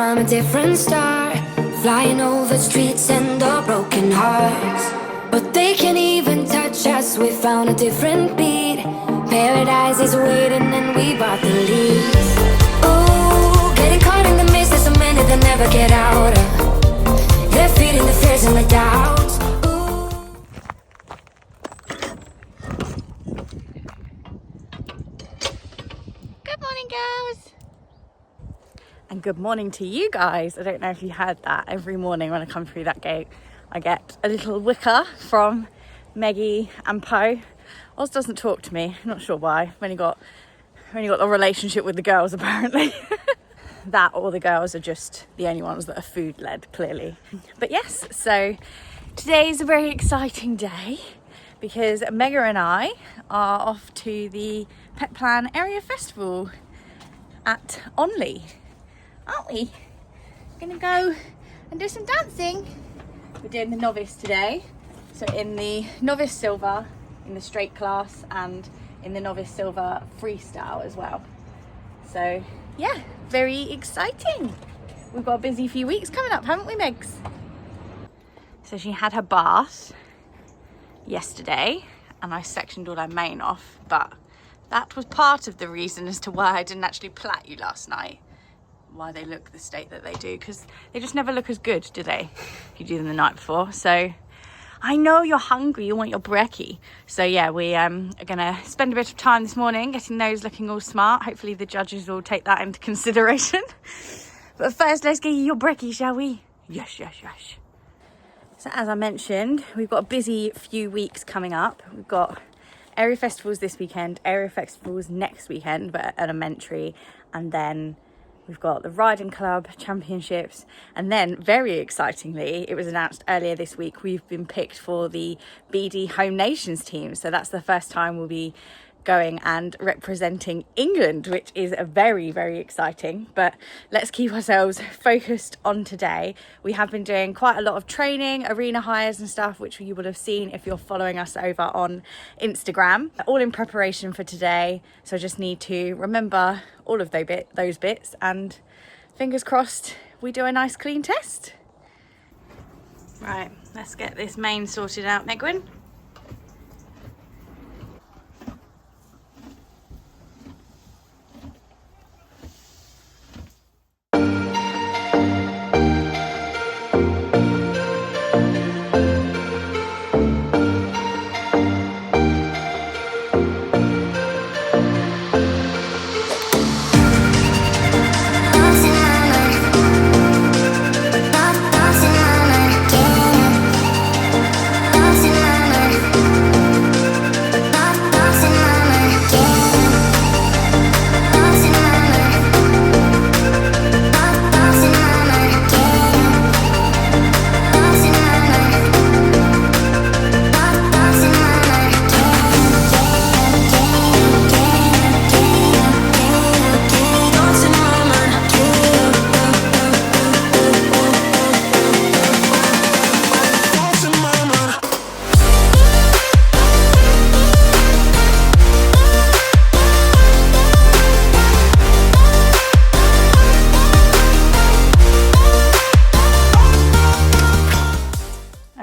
from a different star, flying over streets and the broken hearts. But they can't even touch us, we found a different beat. Paradise is waiting and we bought the lead. Ooh, getting caught in the mist, there's so many that never get out of. They're feeding the fears and the doubts. Good morning, girls. And good morning to you guys. I don't know if you heard that. Every morning when I come through that gate, I get a little wicker from Meggie and Poe. Oz doesn't talk to me. Not sure why. I've only got a relationship with the girls, apparently. That or the girls are just the only ones that are food led, clearly. But yes, so today's a very exciting day because Mega and I are off to the Petplan Area Festival at Onley. Aren't we? Gonna go and do some dancing. We're doing the Novice today. So in the Novice Silver, in the straight class, and in the Novice Silver freestyle as well. So yeah, very exciting. We've got a busy few weeks coming up, haven't we, Megs? So she had her bath yesterday and I sectioned all her mane off, but that was part of the reason as to why I didn't actually plait you last night. Why they look the state that they do, because they just never look as good, do they, if you do them the night before. So I know you're hungry, you want your brekkie. So yeah, we are gonna spend a bit of time this morning getting those looking all smart. Hopefully the judges will take that into consideration. But first, let's get you your brekkie, shall we? Yes, yes, yes. So as I mentioned, we've got a busy few weeks coming up. We've got area festivals this weekend, area festivals next weekend, but at elementary, and then we've got the riding club championships, and then very excitingly, it was announced earlier this week, we've been picked for the BD Home Nations team. So that's the first time we'll be going and representing England, which is very, very exciting. But let's keep ourselves focused on today. We have been doing quite a lot of training, arena hires and stuff, which you would have seen if you're following us over on Instagram, all in preparation for today. So I just need to remember all of those bits, and fingers crossed we do a nice clean test. Right, let's get this mane sorted out, Megwin.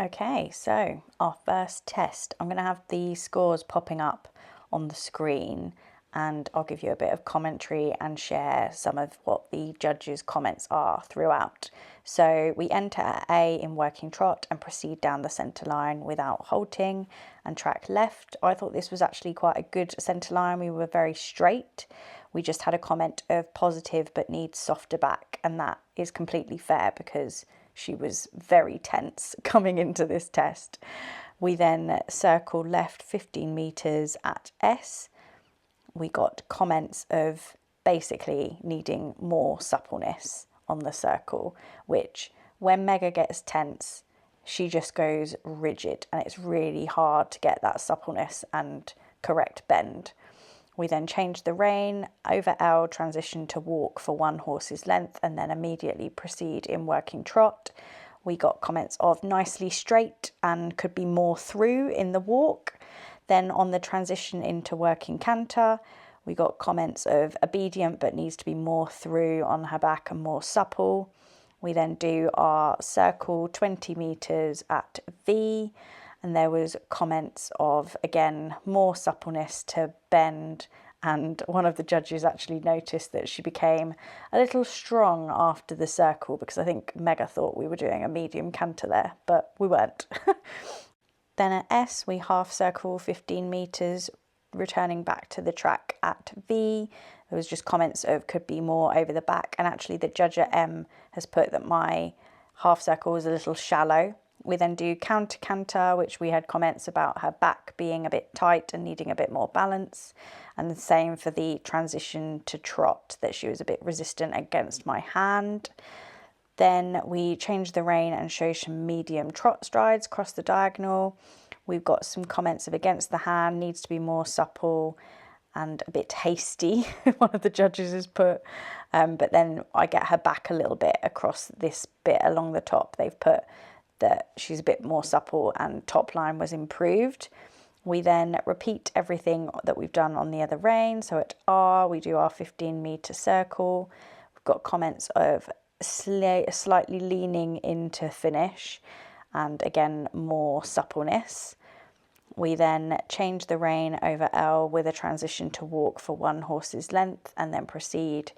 Okay, so our first test, I'm going to have the scores popping up on the screen, and I'll give you a bit of commentary and share some of what the judges' comments are throughout. So we enter at A in working trot and proceed down the centre line without halting and track left. I thought this was actually quite a good centre line. We were very straight. We just had a comment of positive but needs softer back, and that is completely fair because she was very tense coming into this test. We then circle left 15 metres at S. We got comments of basically needing more suppleness on the circle, which when Mega gets tense, she just goes rigid, and it's really hard to get that suppleness and correct bend. We then change the rein, over L, transition to walk for 1 horse's length, and then immediately proceed in working trot. We got comments of nicely straight and could be more through in the walk. Then on the transition into working canter, We got comments of obedient but needs to be more through on her back and more supple. We then do our circle 20 meters at V, and there was comments of, again, more suppleness to bend, and one of the judges actually noticed that she became a little strong after the circle, because I think Mega thought we were doing a medium canter there, but we weren't. Then at S, we half circle 15 meters, returning back to the track at V. There was just comments of could be more over the back, and actually the judge at M has put that my half circle was a little shallow. We then do counter canter, which we had comments about her back being a bit tight and needing a bit more balance, and the same for the transition to trot, that she was a bit resistant against my hand. Then we change the rein and show some medium trot strides across the diagonal. We've got some comments of against the hand, needs to be more supple and a bit hasty, one of the judges has put. But then I get her back a little bit across this bit along the top. They've put that she's a bit more supple and top line was improved. We then repeat everything that we've done on the other rein. So at R, we do our 15-meter circle. We've got comments of slightly leaning into finish and again more suppleness. We then change the rein over L with a transition to walk for 1 horse's length and then proceed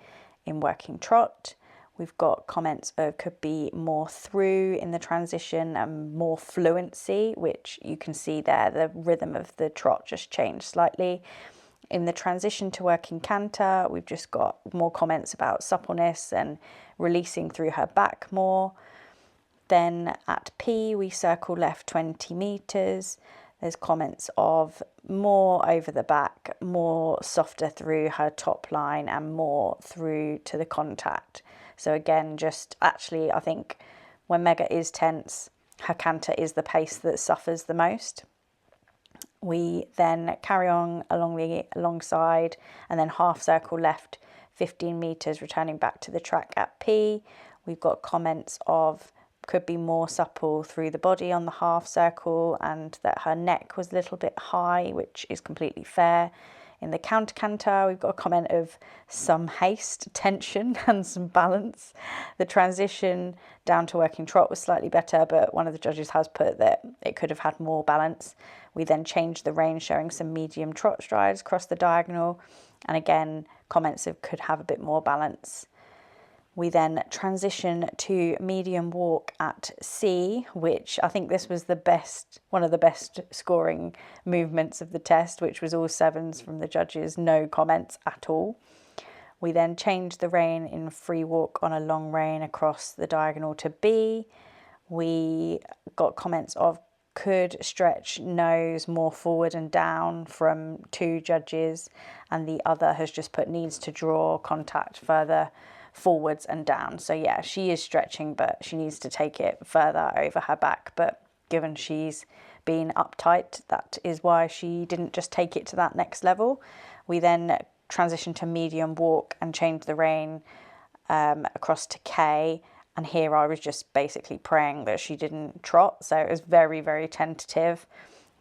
in working trot. We've got comments of could be more through in the transition and more fluency, which you can see there, the rhythm of the trot just changed slightly. In the transition to working canter, we've just got more comments about suppleness and releasing through her back more. Then at P, we circle left 20 meters. There's comments of more over the back, more softer through her top line and more through to the contact. So again, just actually, I think when Mega is tense, her canter is the pace that suffers the most. We then carry on alongside and then half circle left 15 meters, returning back to the track at P. We've got comments of could be more supple through the body on the half circle and that her neck was a little bit high, which is completely fair. In the counter canter, we've got a comment of some haste, tension and some balance. The transition down to working trot was slightly better, but one of the judges has put that it could have had more balance. We then changed the rein, showing some medium trot strides across the diagonal. And again, comments of could have a bit more balance. We then transition to medium walk at C, which I think this was one of the best scoring movements of the test, which was all 7s from the judges, no comments at all. We then changed the rein in free walk on a long rein across the diagonal to B. We got comments of could stretch nose more forward and down from 2 judges, and the other has just put needs to draw contact further forwards and down. So yeah, she is stretching, but she needs to take it further over her back. But given she's been uptight, that is why she didn't just take it to that next level. We then transitioned to medium walk and changed the rein across to K. And here I was just basically praying that she didn't trot. So it was very, very tentative.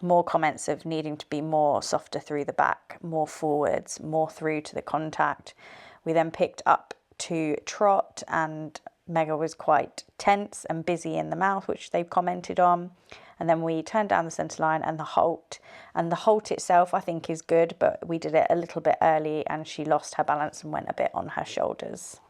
More comments of needing to be more softer through the back, more forwards, more through to the contact. We then picked up to trot and Mega was quite tense and busy in the mouth, which they've commented on. And then we turned down the centre line and the halt. And the halt itself I think is good, but we did it a little bit early and she lost her balance and went a bit on her shoulders.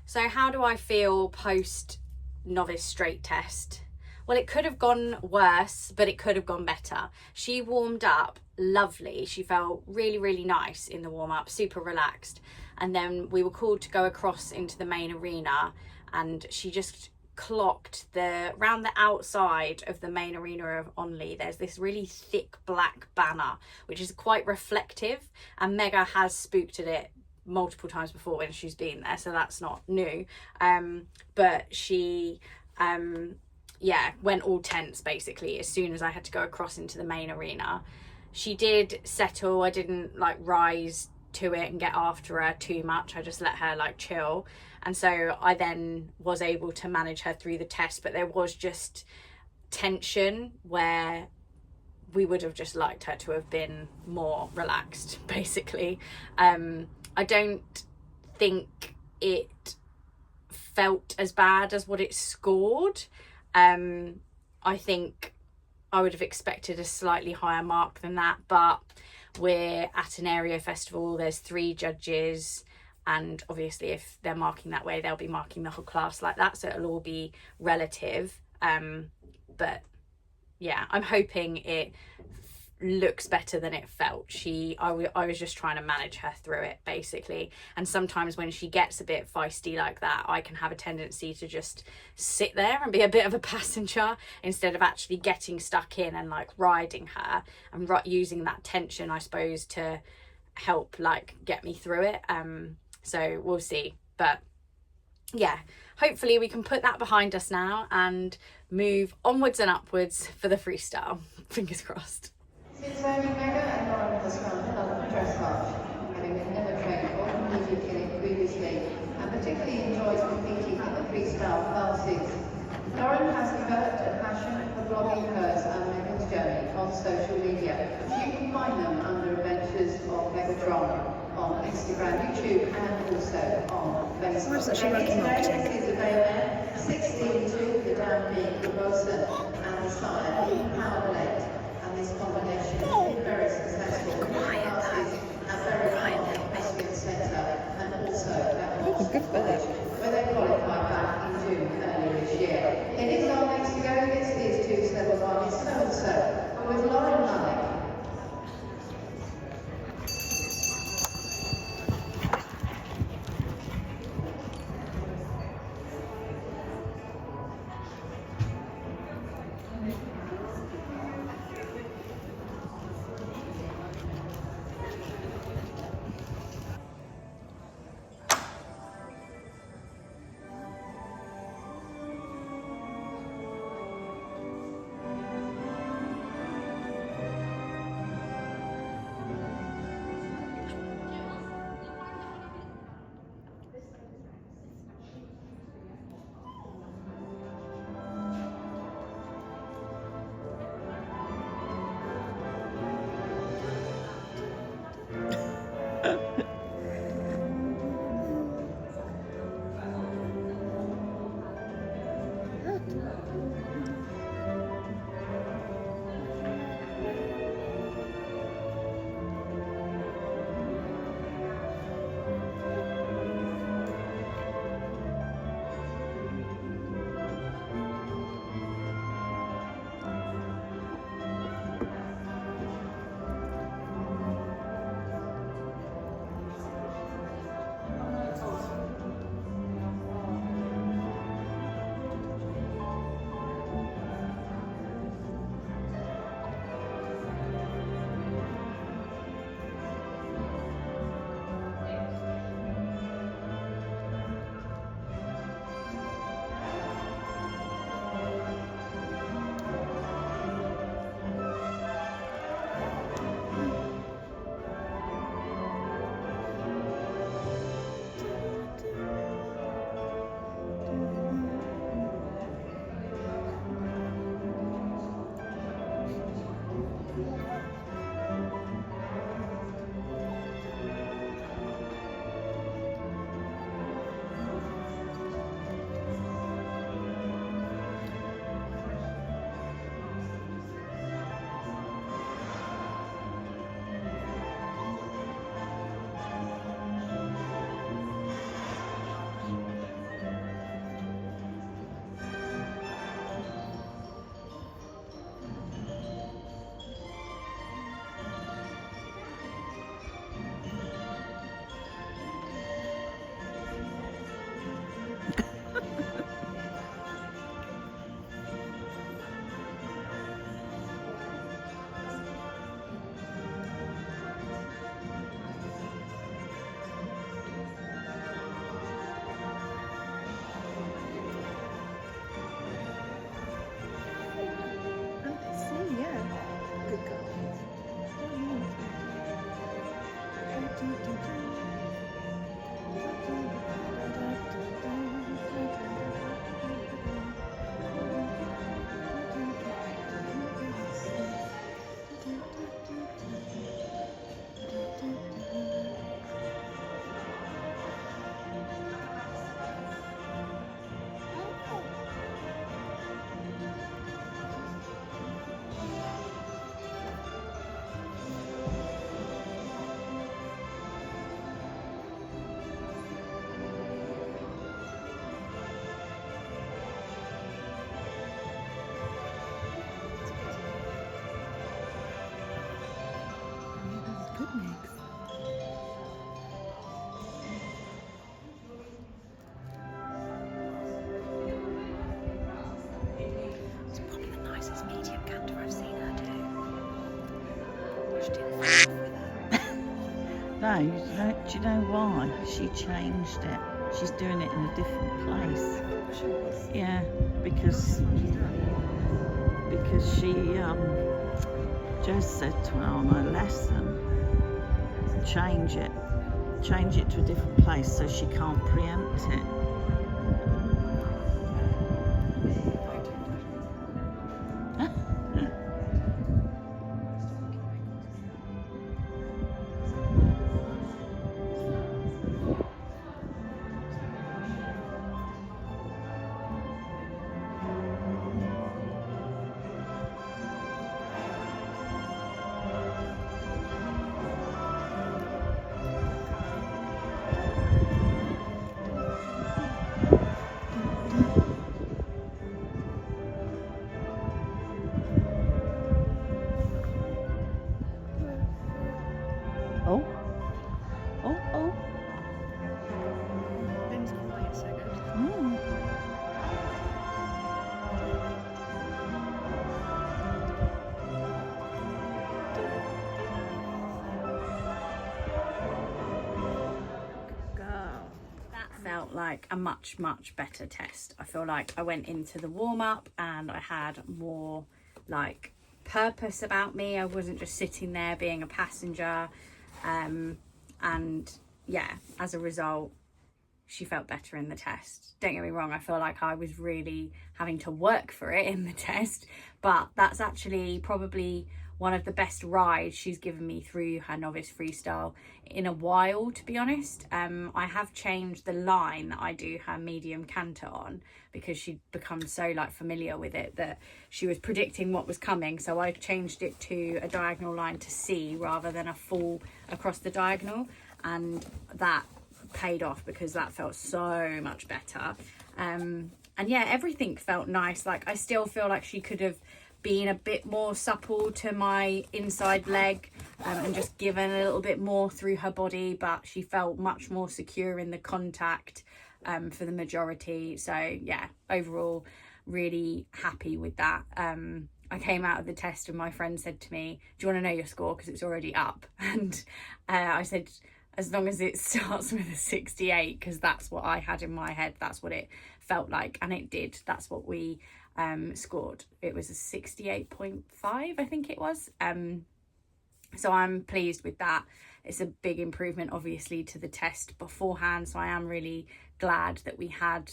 So how do I feel post novice straight test? Well, it could have gone worse, but it could have gone better. She warmed up lovely. She felt really, really nice in the warm-up, super relaxed. And then we were called to go across into the main arena, and she just clocked round the outside of the main arena of Onley. There's this really thick black banner, which is quite reflective, and Mega has spooked at it multiple times before when she's been there, so that's not new. But she went all tense basically as soon as I had to go across into the main arena. She did settle. I didn't rise to it and get after her too much. I just let her chill, and so I then was able to manage her through the test. But there was just tension where we would have just liked her to have been more relaxed, basically. I don't think it felt as bad as what it scored. I think I would have expected a slightly higher mark than that, but we're at an area festival, there's 3 judges, and obviously if they're marking that way, they'll be marking the whole class like that, so it'll all be relative. But yeah, I'm hoping it looks better than it felt. I was just trying to manage her through it, basically. And sometimes when she gets a bit feisty like that, I can have a tendency to just sit there and be a bit of a passenger instead of actually getting stuck in and like riding her and using that tension, I suppose, to help like get me through it. So we'll see, but yeah, hopefully we can put that behind us now and move onwards and upwards for the freestyle. Fingers crossed. Since learning Mega and Lauren has found another dress march, having never trained or competed in it previously, and particularly enjoys competing in the freestyle classes. Lauren has developed a passion for blogging hers and Megan's journey on social media. You can find them under Adventures of Megatron on Instagram, YouTube, and also on Facebook. Is available 16 the down being the Wilson and the side being power blade. This combination has been very successful in classes at very high Equestrian Centre and also at Novice, where they qualified back in June earlier this year. It is our next to go. This is 271. It's so-and-so with Lauren Malik. Megs. It's probably the nicest medium canter I've seen her do. She didn't fall off with her. No, do you know why? She changed it. She's doing it in a different place. She was. Yeah, because she Jess said to her on her lesson, change it to a different place so she can't preempt it. Oh. Ben's quiet, so good. Mm. That felt like a much better test. I feel like I went into the warm-up and I had more like purpose about me. I wasn't just sitting there being a passenger, and yeah, as a result she felt better in the test. Don't get me wrong, I feel like I was really having to work for it in the test, but that's actually probably one of the best rides she's given me through her novice freestyle in a while, to be honest. I have changed the line that I do her medium canter on because she'd become so like familiar with it that she was predicting what was coming, so I changed it to a diagonal line to C rather than a full across the diagonal, and that paid off because that felt so much better. And yeah, everything felt nice. Like I still feel like she could have been a bit more supple to my inside leg, and just given a little bit more through her body, but she felt much more secure in the contact for the majority. So yeah, overall really happy with that. I came out of the test and my friend said to me, do you want to know your score because it's already up? And I said, as long as it starts with a 68, because that's what I had in my head, that's what it felt like, and it did. That's what we scored. It was a 68.5, I think it was. So I'm pleased with that. It's a big improvement obviously to the test beforehand, so I am really glad that we had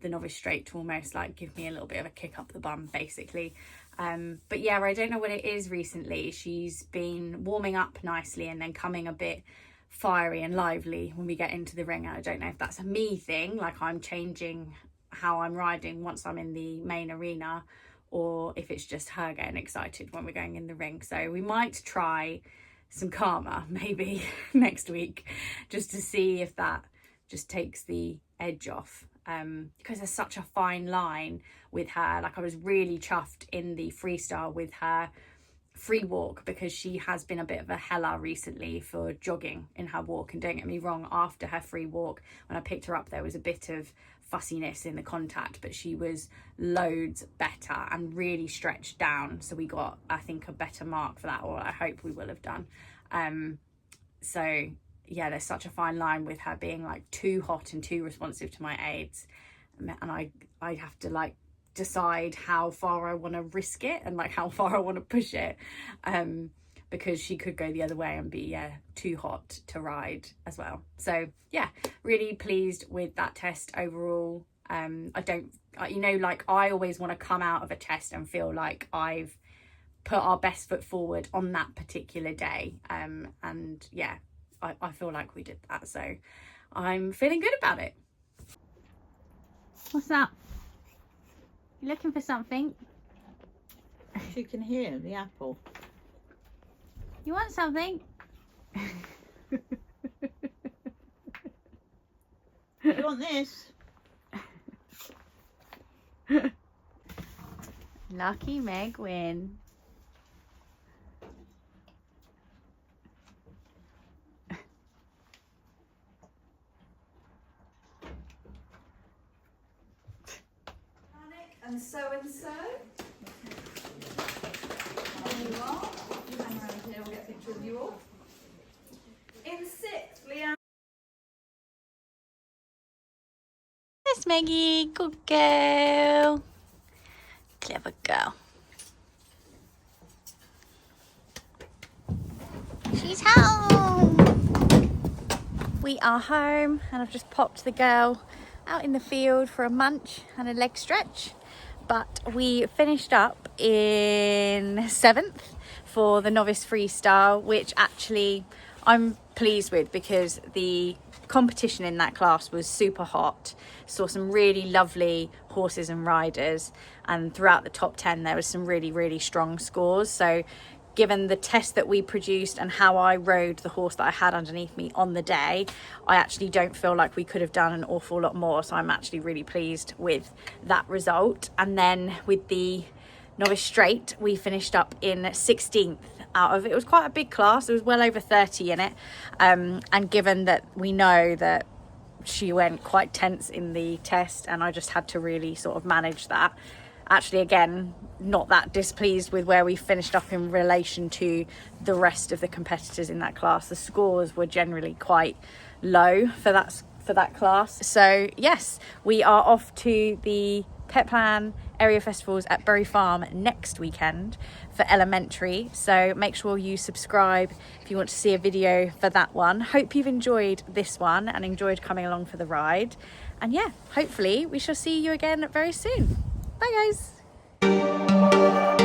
the novice straight to almost like give me a little bit of a kick up the bum basically. But yeah, I don't know what it is recently. She's been warming up nicely and then coming a bit fiery and lively when we get into the ring. I don't know if that's a me thing, like I'm changing how I'm riding once I'm in the main arena, or if it's just her getting excited when we're going in the ring. So we might try some karma maybe next week just to see if that just takes the edge off, because there's such a fine line with her. Like I was really chuffed in the freestyle with her free walk because she has been a bit of a hella recently for jogging in her walk, and don't get me wrong, after her free walk when I picked her up there was a bit of fussiness in the contact, but she was loads better and really stretched down, so we got, I think, a better mark for that, or I hope we will have done. So yeah, there's such a fine line with her being like too hot and too responsive to my aids, and I have to like decide how far I want to risk it and like how far I want to push it, because she could go the other way and be too hot to ride as well. So yeah, really pleased with that test overall. I don't, you know, like I always want to come out of a test and feel like I've put our best foot forward on that particular day, and yeah, I feel like we did that, so I'm feeling good about it. What's that? You looking for something? You can hear the apple. You want something? You want this? Lucky Meg win. and so. There you are. You hang around here, we'll get a picture of you all. In 6th, Leanne. There's Maggie, good girl. Clever girl. She's home. We are home and I've just popped the girl out in the field for a munch and a leg stretch. But we finished up in 7th for the novice freestyle, which actually I'm pleased with because the competition in that class was super hot. Saw some really lovely horses and riders, and throughout the top 10 there was some really strong scores. So given the test that we produced and how I rode the horse that I had underneath me on the day, I actually don't feel like we could have done an awful lot more. So I'm actually really pleased with that result. And then with the novice straight, we finished up in 16th out of, it was quite a big class. There was well over 30 in it. And given that we know that she went quite tense in the test and I just had to really sort of manage that. Actually, again, not that displeased with where we finished up in relation to the rest of the competitors in that class. The scores were generally quite low for that class. So yes, we are off to the Petplan area festivals at Bury Farm next weekend for elementary. So make sure you subscribe if you want to see a video for that one. Hope you've enjoyed this one and enjoyed coming along for the ride. And yeah, hopefully we shall see you again very soon. Bye guys.